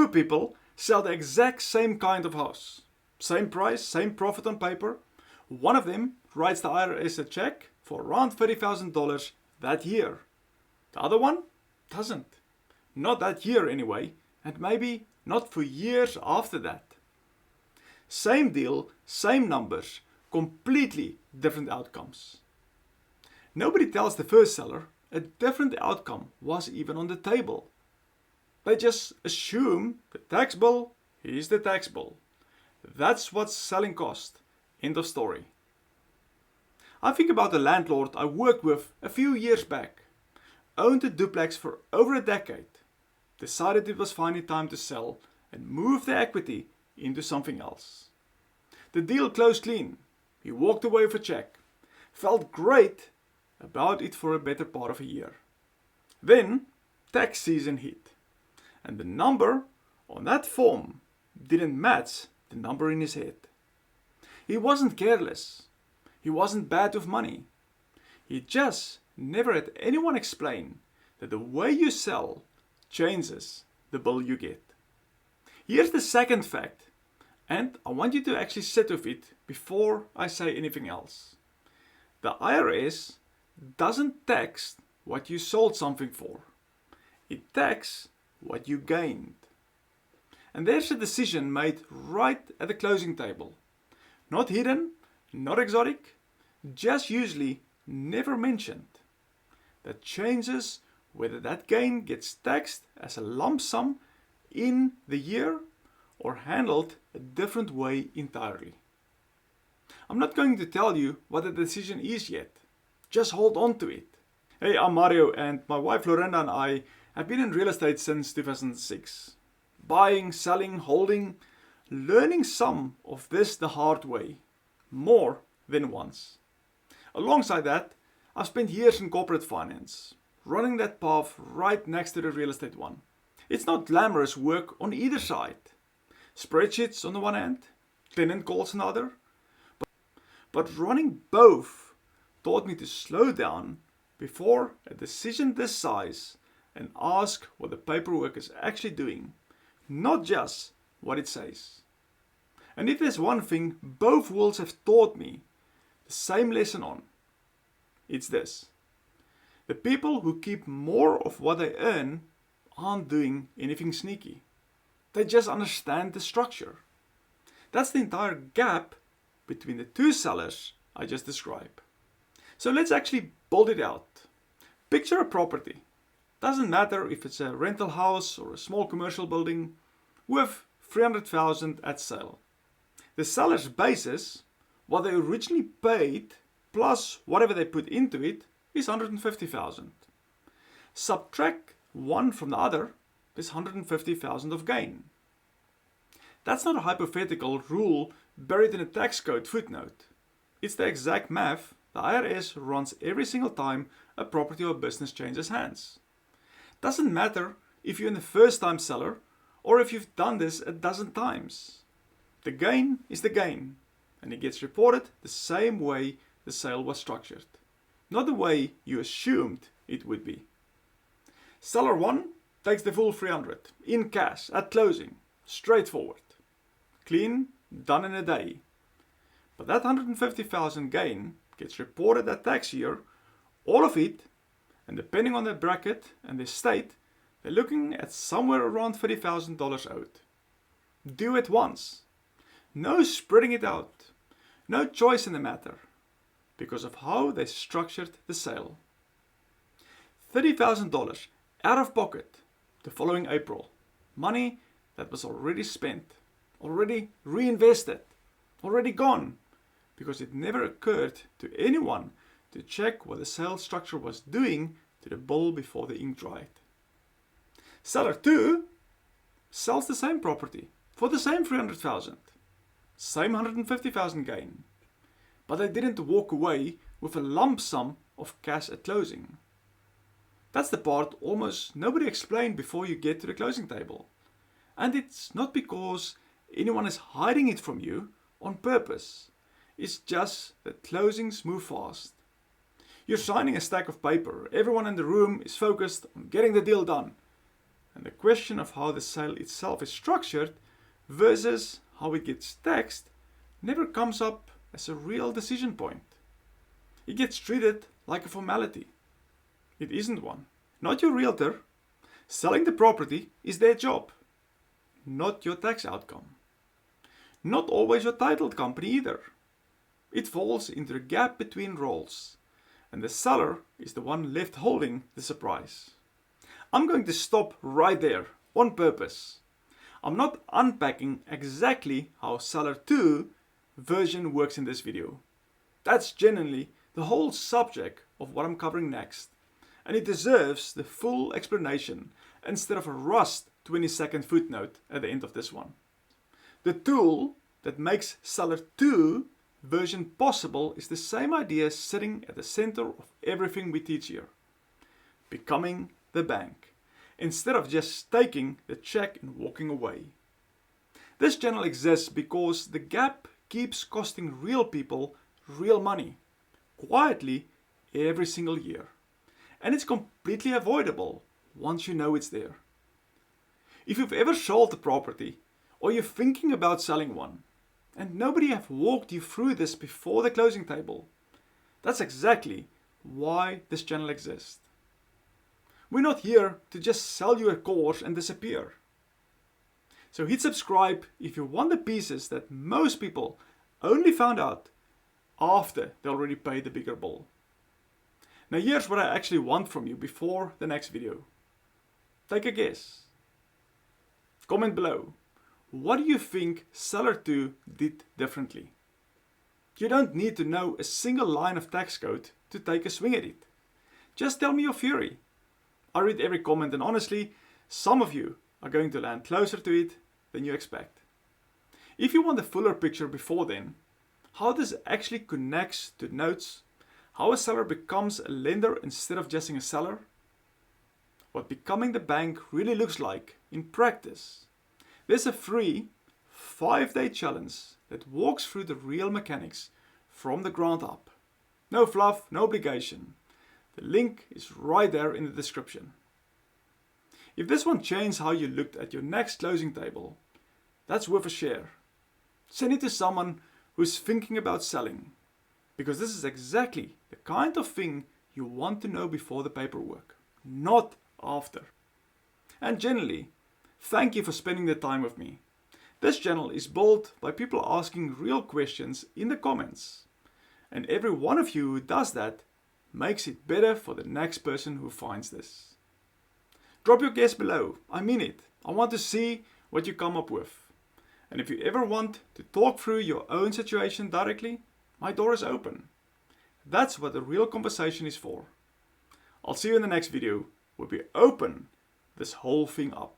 two people sell the exact same kind of house. Same price, same profit on paper. One of them writes the IRS a check for around $30,000 that year. The other one doesn't. Not that year anyway, and maybe not for years after that. Same deal, same numbers, completely different outcomes. Nobody tells the first seller a different outcome was even on the table. They just assume the tax bill is the tax bill. That's what's selling cost. End of story. I think about a landlord I worked with a few years back. Owned a duplex for over a decade. Decided it was finally time to sell and move the equity into something else. The deal closed clean. He walked away with a check. Felt great about it for a better part of a year. Then tax season hit. And the number on that form didn't match the number in his head. He wasn't careless. He wasn't bad with money. He just never had anyone explain that the way you sell changes the bill you get. Here's the second fact, and I want you to actually sit with it before I say anything else. The IRS doesn't tax what you sold something for. It taxes what you gained. And there's a decision made right at the closing table. Not hidden, not exotic, just usually never mentioned. That changes whether that gain gets taxed as a lump sum in the year or handled a different way entirely. I'm not going to tell you what the decision is yet. Just hold on to it. Hey, I'm Mario, and my wife Lorenda and I have been in real estate since 2006. Buying, selling, holding, learning some of this the hard way, more than once. Alongside that, I've spent years in corporate finance, running that path right next to the real estate one. It's not glamorous work on either side. Spreadsheets on the one hand, tenant calls on the other. But running both taught me to slow down before a decision this size and ask what the paperwork is actually doing, not just what it says. And if there's one thing both worlds have taught me the same lesson on, it's this. The people who keep more of what they earn aren't doing anything sneaky. They just understand the structure. That's the entire gap between the two sellers I just described. So let's actually build it out. Picture a property. Doesn't matter if it's a rental house or a small commercial building with $300,000 at sale. The seller's basis, what they originally paid plus whatever they put into it, is $150,000. Subtract one from the other, is $150,000 of gain. That's not a hypothetical rule buried in a tax code footnote. It's the exact math the IRS runs every single time a property or business changes hands. Doesn't matter if you're the first time seller or if you've done this a dozen times. The gain is the gain, and it gets reported the same way the sale was structured, not the way you assumed it would be. Seller 1 takes the full $300 in cash at closing, straightforward. Clean, done in a day. But that $150,000 gain gets reported that tax year, all of it, and depending on the bracket and the state, they're looking at somewhere around $30,000 owed. Do it once. No spreading it out. No choice in the matter, because of how they structured the sale. $30,000 out of pocket the following April. Money that was already spent, already reinvested, already gone, because it never occurred to anyone to check what the sales structure was doing to the bill before the ink dried. Seller 2 sells the same property for the same $300,000, same $150,000 gain, but they didn't walk away with a lump sum of cash at closing. That's the part almost nobody explained before you get to the closing table. And it's not because anyone is hiding it from you on purpose. It's just that closings move fast. You're signing a stack of paper. Everyone in the room is focused on getting the deal done. And the question of how the sale itself is structured versus how it gets taxed never comes up as a real decision point. It gets treated like a formality. It isn't one. Not your realtor. Selling the property is their job, not your tax outcome. Not always your title company either. It falls into the gap between roles, and the seller is the one left holding the surprise. I'm going to stop right there on purpose. I'm not unpacking exactly how Seller 2 version works in this video. That's genuinely the whole subject of what I'm covering next, and it deserves the full explanation instead of a rushed 20-second footnote at the end of this one. The tool that makes Seller 2 version possible is the same idea sitting at the center of everything we teach here. Becoming the bank, instead of just taking the check and walking away. This channel exists because the gap keeps costing real people real money, quietly every single year. And it's completely avoidable once you know it's there. If you've ever sold a property, or you're thinking about selling one, and nobody have walked you through this before the closing table, that's exactly why this channel exists. We're not here to just sell you a course and disappear. So hit subscribe if you want the pieces that most people only found out after they already paid the bigger bill. Now here's what I actually want from you before the next video. Take a guess. Comment below. What do you think Seller 2 did differently? You don't need to know a single line of tax code to take a swing at it. Just tell me your theory. I read every comment, and honestly, some of you are going to land closer to it than you expect. If you want a fuller picture before then, how this actually connects to notes, how a seller becomes a lender instead of just a seller, what becoming the bank really looks like in practice, there's a free 5-day challenge that walks through the real mechanics from the ground up. No fluff, no obligation. The link is right there in the description. If this one changed how you looked at your next closing table, that's worth a share. Send it to someone who's thinking about selling, because this is exactly the kind of thing you want to know before the paperwork, not after. And generally, thank you for spending the time with me. This channel is built by people asking real questions in the comments, and every one of you who does that makes it better for the next person who finds this. Drop your guess below. I mean it. I want to see what you come up with. And if you ever want to talk through your own situation directly, my door is open. That's what the real conversation is for. I'll see you in the next video where we open this whole thing up.